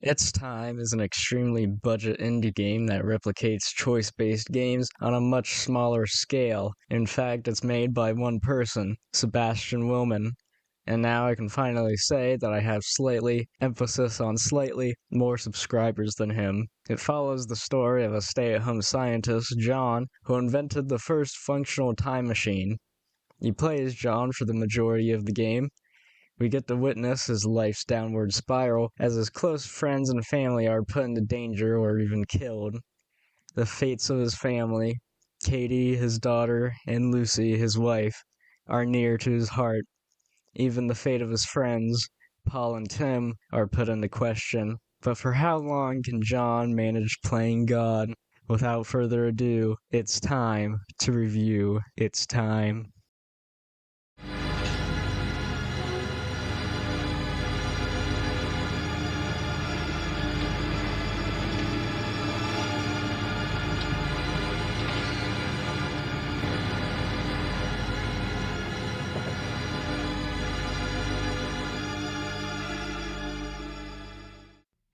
It's Time is an extremely budget indie game that replicates choice-based games on a much smaller scale. In fact, it's made by one person, Sebastian Willman. And now I can finally say that I have emphasis on slightly, more subscribers than him. It follows the story of a stay-at-home scientist, John, who invented the first functional time machine. You play as John for the majority of the game. We get to witness his life's downward spiral as his close friends and family are put into danger or even killed. The fates of his family, Katie, his daughter, and Lucy, his wife, are near to his heart. Even the fate of his friends, Paul and Tim, are put into question. But for how long can John manage playing God? Without further ado, it's time to review It's Time.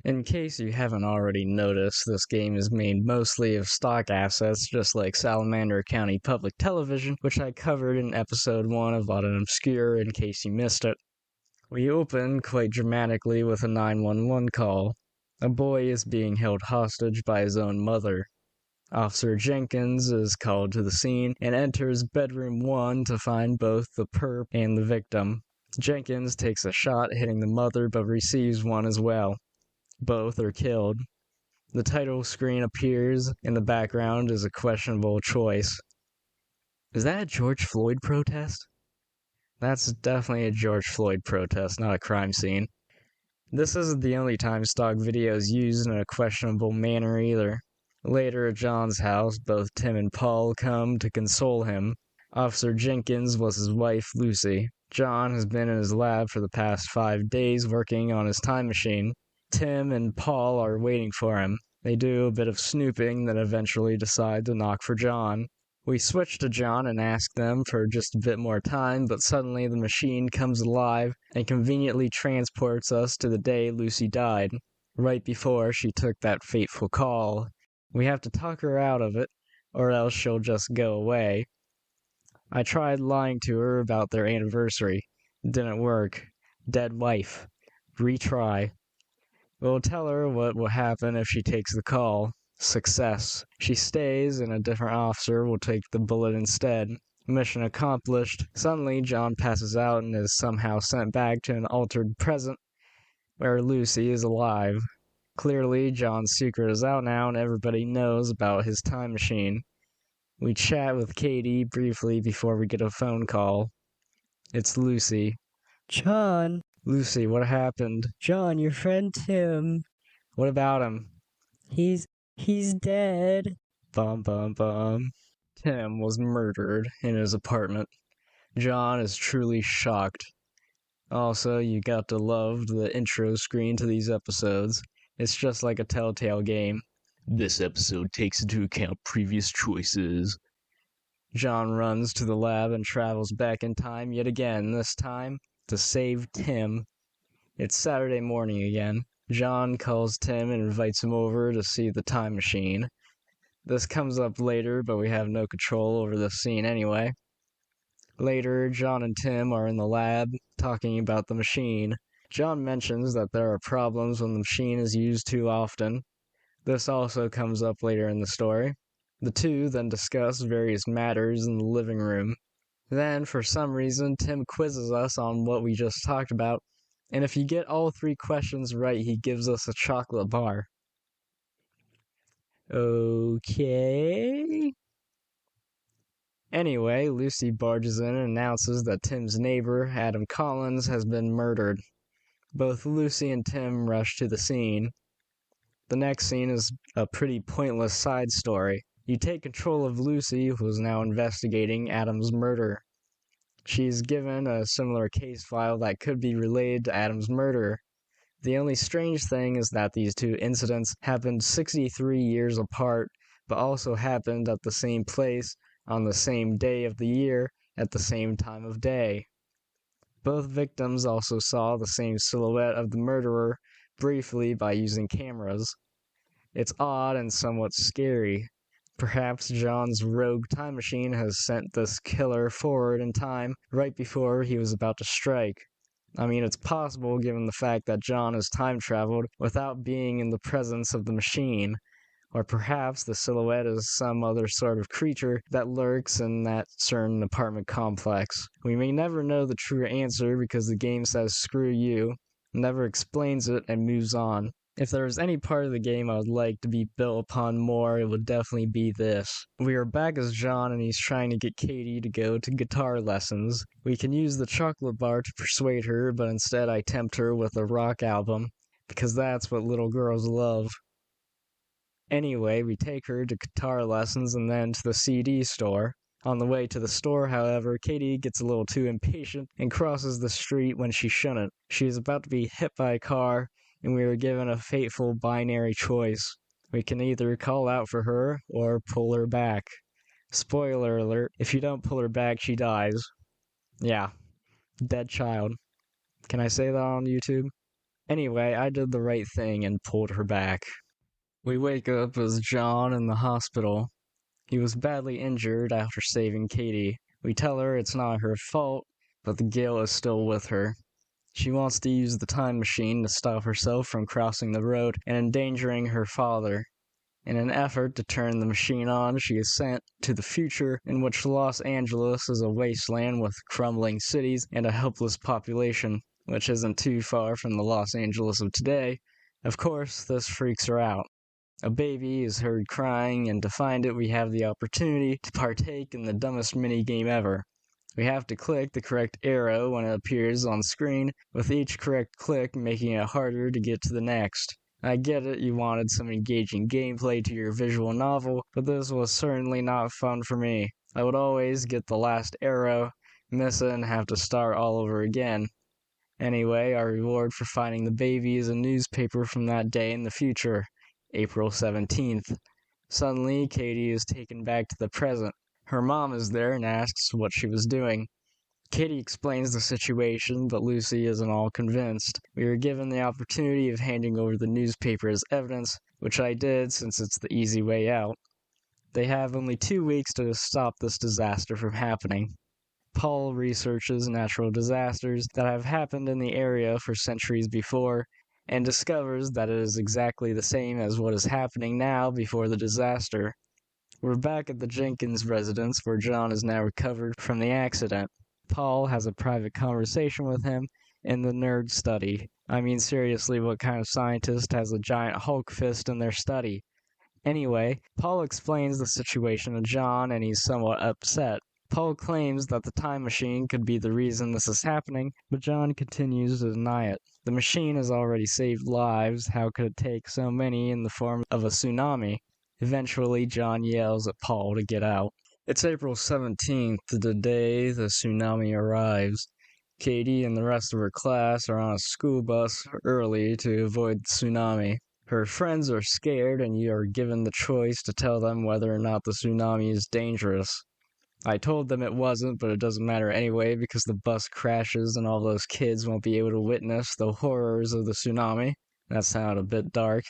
In case you haven't already noticed, this game is made mostly of stock assets, just like Salamander County Public Television, which I covered in episode 1 of Odd and Obscure in case you missed it. We open quite dramatically with a 911 call. A boy is being held hostage by his own mother. Officer Jenkins is called to the scene and enters bedroom 1 to find both the perp and the victim. Jenkins takes a shot hitting the mother but receives one as well. Both are killed. The title screen appears. In the background is a questionable choice. Is that a George Floyd protest? That's definitely a George Floyd protest, not a crime scene. This isn't the only time stock video is used in a questionable manner either. Later at John's house, both Tim and Paul come to console him. Officer Jenkins was his wife, Lucy. John has been in his lab for the past 5 days working on his time machine. Tim and Paul are waiting for him. They do a bit of snooping, then eventually decide to knock for John. We switch to John and ask them for just a bit more time, but suddenly the machine comes alive and conveniently transports us to the day Lucy died, right before she took that fateful call. We have to talk her out of it, or else she'll just go away. I tried lying to her about their anniversary. Didn't work. Dead wife. Retry. We'll tell her what will happen if she takes the call. Success. She stays, and a different officer will take the bullet instead. Mission accomplished. Suddenly, John passes out and is somehow sent back to an altered present, where Lucy is alive. Clearly, John's secret is out now, and everybody knows about his time machine. We chat with Katie briefly before we get a phone call. It's Lucy. John. Lucy, what happened? John, your friend Tim. What about him? He's dead. Bum bum bum. Tim was murdered in his apartment. John is truly shocked. Also, you got to love the intro screen to these episodes. It's just like a Telltale game. This episode takes into account previous choices. John runs to the lab and travels back in time yet again, this time to save Tim. It's Saturday morning again. John calls Tim and invites him over to see the time machine. This comes up later, but we have no control over this scene anyway. Later, John and Tim are in the lab talking about the machine. John mentions that there are problems when the machine is used too often. This also comes up later in the story. The two then discuss various matters in the living room. Then, for some reason, Tim quizzes us on what we just talked about, and if you get all 3 questions right, he gives us a chocolate bar. Okay. Anyway, Lucy barges in and announces that Tim's neighbor, Adam Collins, has been murdered. Both Lucy and Tim rush to the scene. The next scene is a pretty pointless side story. You take control of Lucy, who is now investigating Adam's murder. She's given a similar case file that could be related to Adam's murder. The only strange thing is that these 2 incidents happened 63 years apart, but also happened at the same place, on the same day of the year, at the same time of day. Both victims also saw the same silhouette of the murderer, briefly by using cameras. It's odd and somewhat scary. Perhaps John's rogue time machine has sent this killer forward in time right before he was about to strike. I mean, it's possible given the fact that John has time traveled without being in the presence of the machine. Or perhaps the silhouette is some other sort of creature that lurks in that certain apartment complex. We may never know the true answer because the game says screw you, never explains it, and moves on. If there was any part of the game I would like to be built upon more, it would definitely be this. We are back as John and he's trying to get Katie to go to guitar lessons. We can use the chocolate bar to persuade her, but instead I tempt her with a rock album, because that's what little girls love. Anyway, we take her to guitar lessons and then to the CD store. On the way to the store, however, Katie gets a little too impatient and crosses the street when she shouldn't. She is about to be hit by a car, and we are given a fateful binary choice. We can either call out for her or pull her back. Spoiler alert, if you don't pull her back, she dies. Yeah, dead child. Can I say that on YouTube? Anyway, I did the right thing and pulled her back. We wake up as John in the hospital. He was badly injured after saving Katie. We tell her it's not her fault, but the guilt is still with her. She wants to use the time machine to stop herself from crossing the road and endangering her father. In an effort to turn the machine on, she is sent to the future in which Los Angeles is a wasteland with crumbling cities and a helpless population, which isn't too far from the Los Angeles of today. Of course, this freaks her out. A baby is heard crying, and to find it, we have the opportunity to partake in the dumbest minigame ever. We have to click the correct arrow when it appears on screen, with each correct click making it harder to get to the next. I get it, you wanted some engaging gameplay to your visual novel, but this was certainly not fun for me. I would always get the last arrow, miss it, and have to start all over again. Anyway, our reward for finding the baby is a newspaper from that day in the future, April 17th. Suddenly, Katie is taken back to the present. Her mom is there and asks what she was doing. Katie explains the situation, but Lucy isn't all convinced. We are given the opportunity of handing over the newspaper as evidence, which I did since it's the easy way out. They have only 2 weeks to stop this disaster from happening. Paul researches natural disasters that have happened in the area for centuries before, and discovers that it is exactly the same as what is happening now before the disaster. We're back at the Jenkins residence where John is now recovered from the accident. Paul has a private conversation with him in the nerd study. I mean, seriously, what kind of scientist has a giant Hulk fist in their study? Anyway, Paul explains the situation to John and he's somewhat upset. Paul claims that the time machine could be the reason this is happening, but John continues to deny it. The machine has already saved lives, how could it take so many in the form of a tsunami? Eventually, John yells at Paul to get out. It's April 17th, the day the tsunami arrives. Katie and the rest of her class are on a school bus early to avoid the tsunami. Her friends are scared and you are given the choice to tell them whether or not the tsunami is dangerous. I told them it wasn't, but it doesn't matter anyway because the bus crashes and all those kids won't be able to witness the horrors of the tsunami. That sounded a bit dark.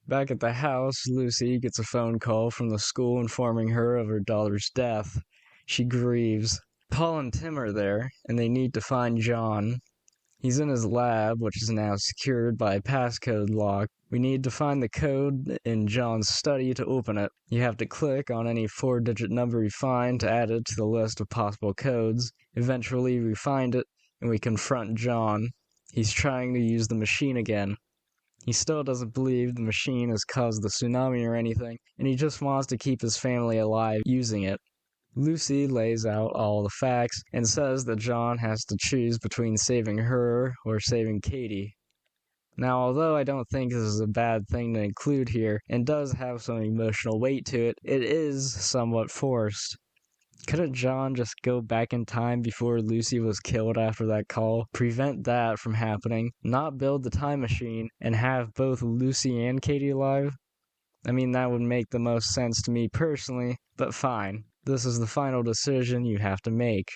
Back at the house, Lucy gets a phone call from the school informing her of her daughter's death. She grieves. Paul and Tim are there, and they need to find John. He's in his lab, which is now secured by a passcode lock. We need to find the code in John's study to open it. You have to click on any 4-digit number you find to add it to the list of possible codes. Eventually, we find it, and we confront John. He's trying to use the machine again. He still doesn't believe the machine has caused the tsunami or anything, and he just wants to keep his family alive using it. Lucy lays out all the facts and says that John has to choose between saving her or saving Katie. Now, although I don't think this is a bad thing to include here, and does have some emotional weight to it, it is somewhat forced. Couldn't John just go back in time before Lucy was killed after that call, prevent that from happening, not build the time machine, and have both Lucy and Katie alive? I mean, that would make the most sense to me personally, but fine. This is the final decision you have to make.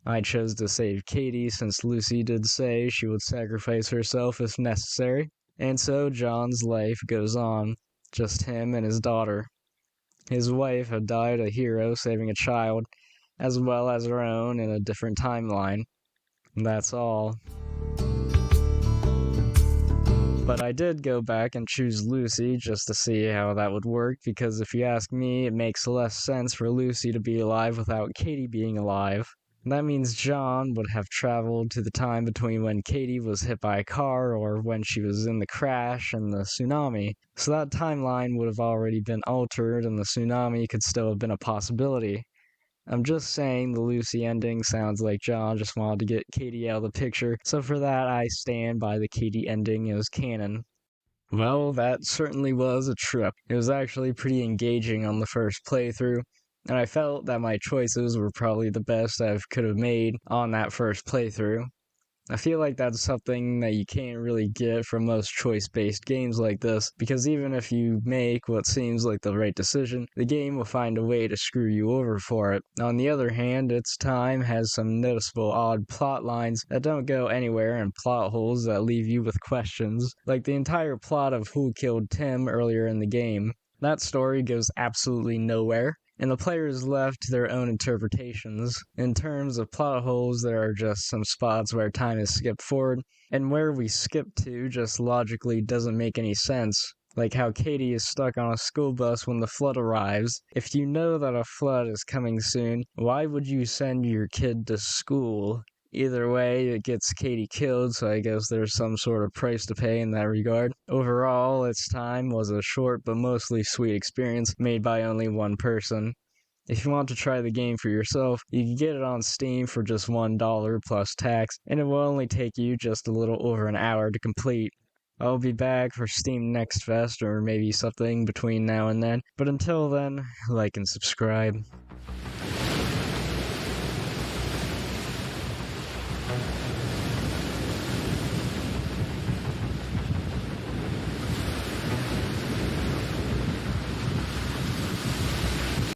I chose to save Katie since Lucy did say she would sacrifice herself if necessary, and so John's life goes on, just him and his daughter. His wife had died a hero saving a child, as well as her own in a different timeline. That's all. But I did go back and choose Lucy just to see how that would work, because if you ask me, it makes less sense for Lucy to be alive without Katie being alive. That means John would have traveled to the time between when Katie was hit by a car or when she was in the crash and the tsunami. So that timeline would have already been altered and the tsunami could still have been a possibility. I'm just saying the Lucy ending sounds like John just wanted to get Katie out of the picture, so for that I stand by the Katie ending as canon. Well, that certainly was a trip. It was actually pretty engaging on the first playthrough, and I felt that my choices were probably the best I could have made on that first playthrough. I feel like that's something that you can't really get from most choice-based games like this, because even if you make what seems like the right decision, the game will find a way to screw you over for it. On the other hand, its time has some noticeable odd plot lines that don't go anywhere and plot holes that leave you with questions, like the entire plot of who killed Tim earlier in the game. That story goes absolutely nowhere, and the player is left to their own interpretations. In terms of plot holes, there are just some spots where time is skipped forward, and where we skip to just logically doesn't make any sense. Like how Katie is stuck on a school bus when the flood arrives. If you know that a flood is coming soon, why would you send your kid to school? Either way, it gets Katie killed, so I guess there's some sort of price to pay in that regard. Overall, its time was a short but mostly sweet experience made by only one person. If you want to try the game for yourself, you can get it on Steam for just $1 plus tax, and it will only take you just a little over an hour to complete. I'll be back for Steam Next Fest or maybe something between now and then, but until then, like and subscribe.